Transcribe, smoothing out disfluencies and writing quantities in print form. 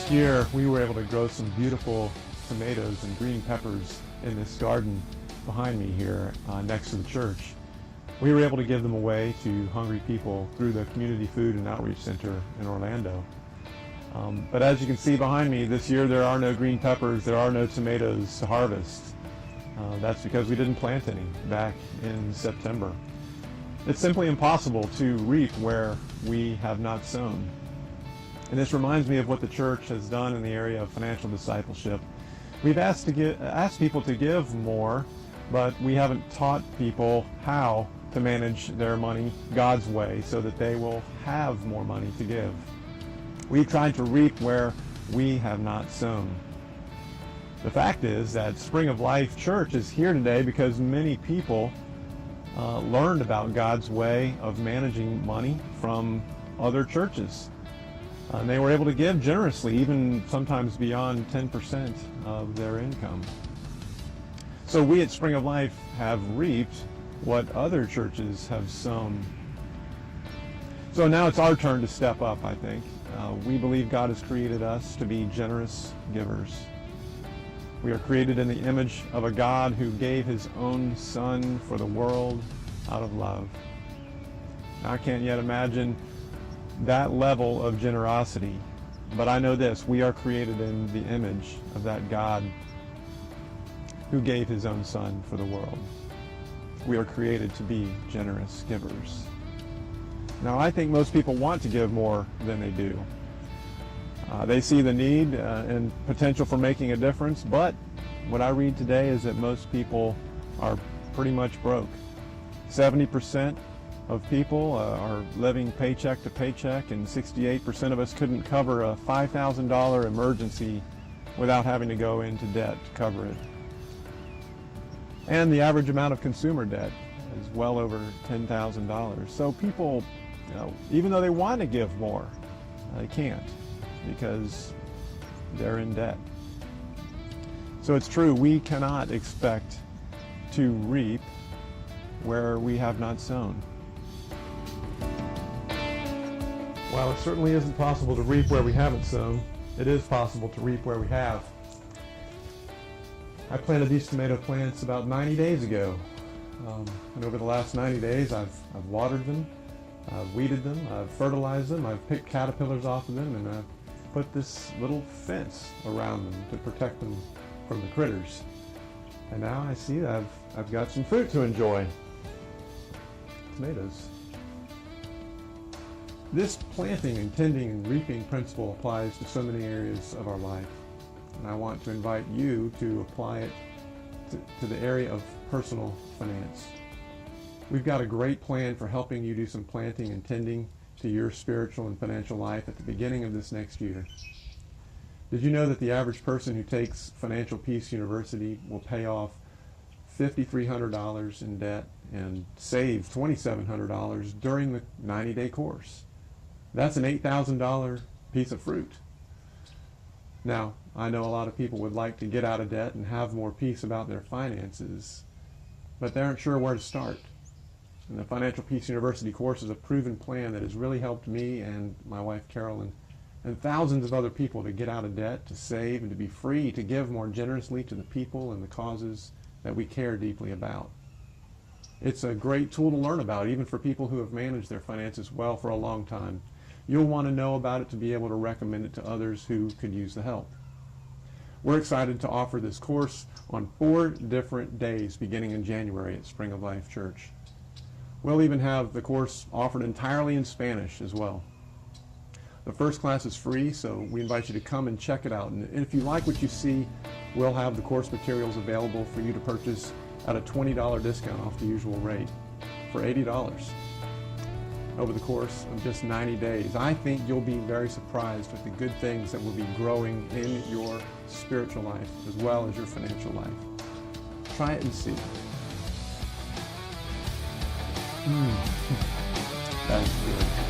Last year, we were able to grow some beautiful tomatoes and green peppers in this garden behind me here next to the church. We were able to give them away to hungry people through the Community Food and Outreach Center in Orlando. But as you can see behind me, this year there are no green peppers, there are no tomatoes to harvest. That's because we didn't plant any back in September. It's simply impossible to reap where we have not sown. And this reminds me of what the church has done in the area of financial discipleship. We've asked people to give more, but we haven't taught people how to manage their money God's way so that they will have more money to give. We've tried to reap where we have not sown. The fact is that Spring of Life Church is here today because many people learned about God's way of managing money from other churches. And they were able to give generously, even sometimes beyond 10% of their income. So we at Spring of Life have reaped what other churches have sown. So now it's our turn to step up, I think. We believe God has created us to be generous givers. We are created in the image of a God who gave his own Son for the world out of love. Now, I can't yet imagine that level of generosity, but I know this: we are created in the image of that God who gave his own Son for the world. We are created to be generous givers. Now, I think most people want to give more than they do. They see the need and potential for making a difference, but what I read today is that most people are pretty much broke. 70% of people are living paycheck to paycheck, and 68% of us couldn't cover a $5,000 emergency without having to go into debt to cover it. And the average amount of consumer debt is well over $10,000. So people, even though they want to give more, they can't because they're in debt. So it's true, we cannot expect to reap where we have not sown. While it certainly isn't possible to reap where we haven't sown, it is possible to reap where we have. I planted these tomato plants about 90 days ago. And over the last 90 days, I've watered them, I've weeded them, I've fertilized them, I've picked caterpillars off of them, and I've put this little fence around them to protect them from the critters. And now I see that I've got some fruit to enjoy. Tomatoes. This planting and tending and reaping principle applies to so many areas of our life. And I want to invite you to apply it to the area of personal finance. We've got a great plan for helping you do some planting and tending to your spiritual and financial life at the beginning of this next year. Did you know that the average person who takes Financial Peace University will pay off $5,300 in debt and save $2,700 during the 90-day course? That's an $8,000 piece of fruit. Now, I know a lot of people would like to get out of debt and have more peace about their finances, but they aren't sure where to start. And the Financial Peace University course is a proven plan that has really helped me and my wife Carolyn and thousands of other people to get out of debt, to save, and to be free to give more generously to the people and the causes that we care deeply about. It's a great tool to learn about, even for people who have managed their finances well for a long time. You'll want to know about it to be able to recommend it to others who could use the help. We're excited to offer this course on 4 different days beginning in January at Spring of Life Church. We'll even have the course offered entirely in Spanish as well. The first class is free, so we invite you to come and check it out. And if you like what you see, we'll have the course materials available for you to purchase at a $20 discount off the usual rate for $80 over the course of just 90 days. I think you'll be very surprised with the good things that will be growing in your spiritual life as well as your financial life. Try it and see. That is good.